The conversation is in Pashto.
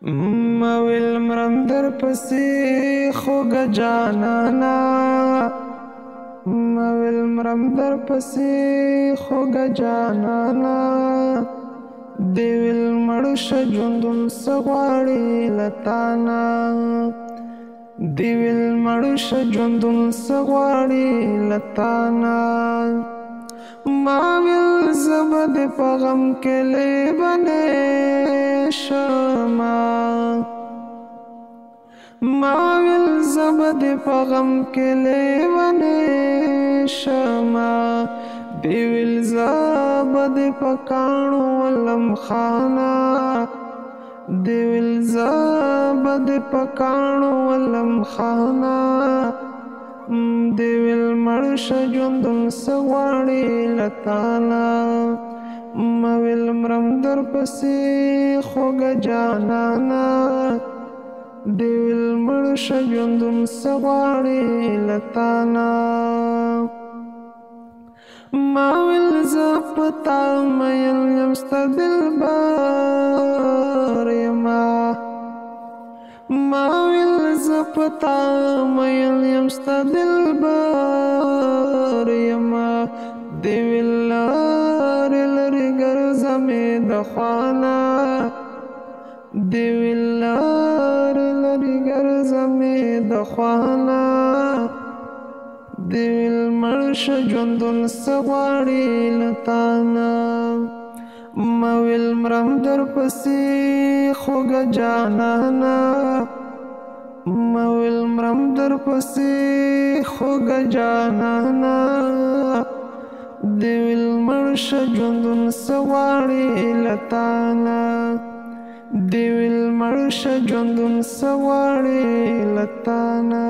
مویل مرم در پسی خوگا جانانا مویل مرم در پسی خوگا جانانا دیویل مڑش جندن سغواړي لتانا دیویل مڑش جندن سغواړي لتانا ماویل زبد پغم کلی بنے شما ماویل زبد پغم کلی بنے شما دیویل زبد پکانو ولم خانا دیویل زبد پکانو ولم خانا دیویل مرش جندن سغواړي لتانا مویل مرم در پسی خوگا جانانا دیویل مرش جندن سغواړي لتانا مویل زپتا میل یمستا دلبار یما مویل زپتا میل یمستا دلبار یما دیویل لاری لری گرزمی دخوانا دیویل لاری لری گرزمی دخوانا دیویل مرش جندن سغواړي لتانا مویل مرم در پسی خوگا جانانا مویل مرم در پسی خوگا جانانا دیویل مرش جندن سغواړي لتانا دیویل مرش جندن سغواړي لتانا